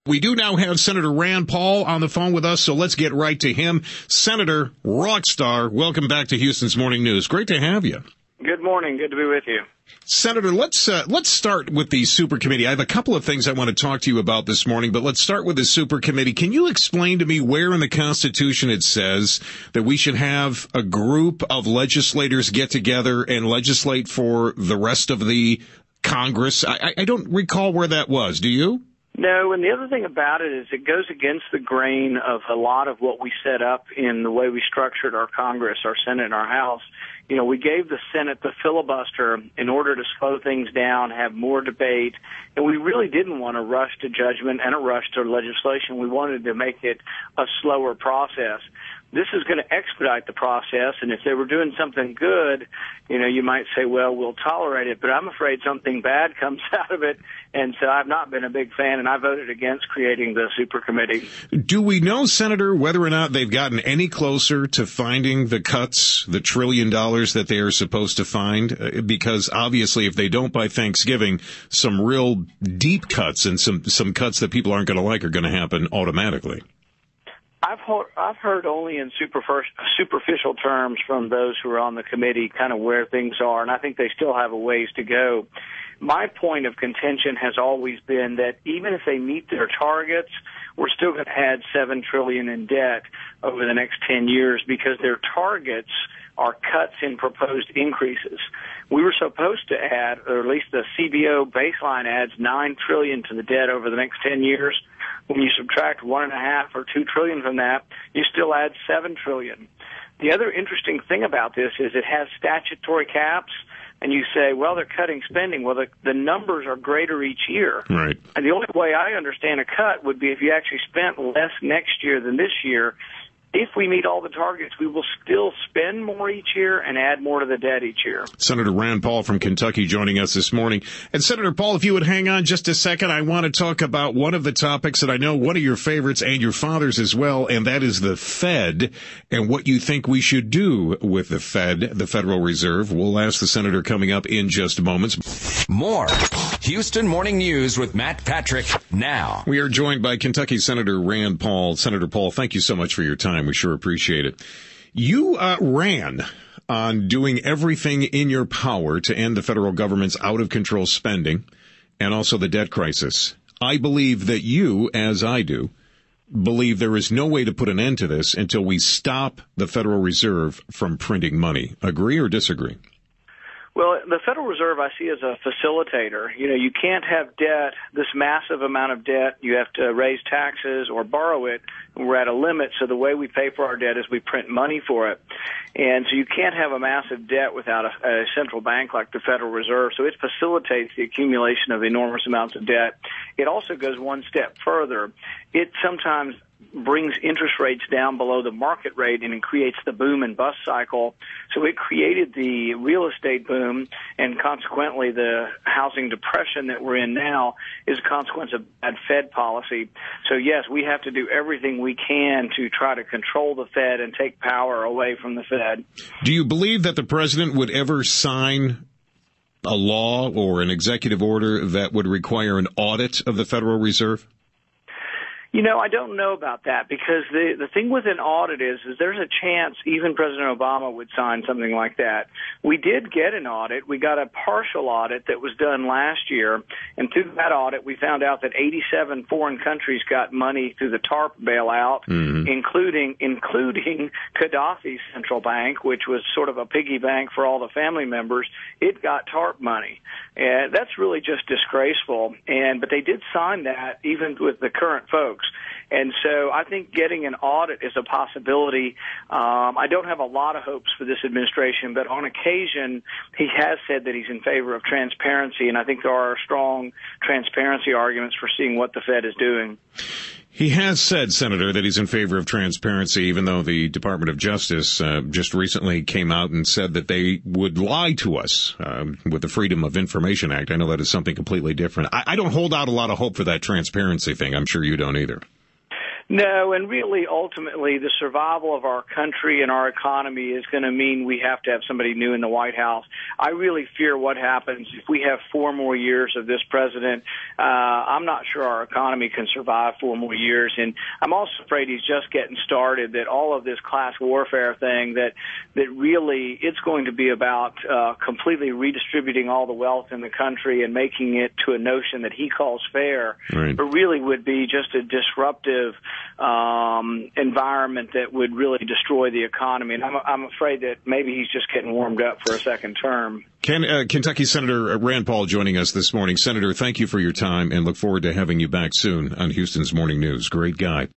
We do now have Senator Rand Paul on the phone with us, so let's get right to him. Senator Rockstar, welcome back to Houston's Morning News. Great to have you. Good morning. Good to be with you. Senator, let's start with the super committee. I have a couple of things I want to talk to you about this morning, but let's start with the super committee. Can you explain to me where in the Constitution it says that we should have a group of legislators get together and legislate for the rest of the Congress? I don't recall where that was. Do you? No, and the other thing about it is it goes against the grain of a lot of what we set up in the way we structured our Congress, our Senate, and our House. You know, we gave the Senate the filibuster in order to slow things down, have more debate, and we really didn't want to rush to judgment and a rush to legislation. We wanted to make it a slower process. This is going to expedite the process, and if they were doing something good, you know, you might say, well, we'll tolerate it, but I'm afraid something bad comes out of it, and so I've not been a big fan, and I voted against creating the super committee. Do we know, Senator, whether or not they've gotten any closer to finding the cuts, the $1 trillion that they are supposed to find? Because obviously if they don't by Thanksgiving, some real deep cuts and some cuts that people aren't going to like are going to happen automatically. I've heard only in superficial terms from those who are on the committee kind of where things are, and I think they still have a ways to go. My point of contention has always been that even if they meet their targets, we're still going to add $7 trillion in debt over the next 10 years because their targets are cuts in proposed increases. We were supposed to add, or at least the CBO baseline adds $9 trillion to the debt over the next 10 years. When you subtract $1.5 or $2 trillion from that, you still add $7 trillion. The other interesting thing about this is it has statutory caps, and you say, well, they're cutting spending. Well, the numbers are greater each year. Right. And the only way I understand a cut would be if you actually spent less next year than this year. If we meet all the targets, we will still spend more each year and add more to the debt each year. Senator Rand Paul from Kentucky joining us this morning. And Senator Paul, if you would hang on just a second, I want to talk about one of the topics that I know one of your favorites and your father's as well, and that is the Fed and what you think we should do with the Fed, the Federal Reserve. We'll ask the senator coming up in just moments. More Houston Morning News with Matt Patrick now. We are joined by Kentucky Senator Rand Paul. Senator Paul, thank you so much for your time. We sure appreciate it. You ran on doing everything in your power to end the federal government's out-of-control spending and also the debt crisis. I believe that you, as I do, believe there is no way to put an end to this until we stop the Federal Reserve from printing money. Agree or disagree? Well, the Federal Reserve I see as a facilitator. You know, you can't have debt, this massive amount of debt. You have to raise taxes or borrow it, and we're at a limit. So the way we pay for our debt is we print money for it. And so you can't have a massive debt without a central bank like the Federal Reserve. So it facilitates the accumulation of enormous amounts of debt. It also goes one step further. It sometimes brings interest rates down below the market rate and it creates the boom and bust cycle. So it created the real estate boom, and consequently the housing depression that we're in now is a consequence of bad Fed policy. So yes, we have to do everything we can to try to control the Fed and take power away from the Fed. Do you believe that the president would ever sign a law or an executive order that would require an audit of the Federal Reserve? You know, I don't know about that because the thing with an audit is there's a chance even President Obama would sign something like that. We did get an audit. We got a partial audit that was done last year, and through that audit we found out that 87 foreign countries got money through the TARP bailout, including Gaddafi's central bank, which was sort of a piggy bank for all the family members. It got TARP money. And that's really just disgraceful. But they did sign that even with the current folks. And so I think getting an audit is a possibility. I don't have a lot of hopes for this administration, but on occasion he has said that he's in favor of transparency, and I think there are strong transparency arguments for seeing what the Fed is doing. He has said, Senator, that he's in favor of transparency, even though the Department of Justice just recently came out and said that they would lie to us with the Freedom of Information Act. I know that is something completely different. I don't hold out a lot of hope for that transparency thing. I'm sure you don't either. No, and really, ultimately, the survival of our country and our economy is going to mean we have to have somebody new in the White House. I really fear what happens if we have 4 more years of this president. I'm not sure our economy can survive 4 more years, and I'm also afraid he's just getting started, that all of this class warfare thing, that really it's going to be about completely redistributing all the wealth in the country and making it to a notion that he calls fair, right, but really would be just a disruptive environment that would really destroy the economy. And I'm afraid that maybe he's just getting warmed up for a second term. Kentucky Senator Rand Paul joining us this morning. Senator, thank you for your time and look forward to having you back soon on Houston's Morning News. Great guy.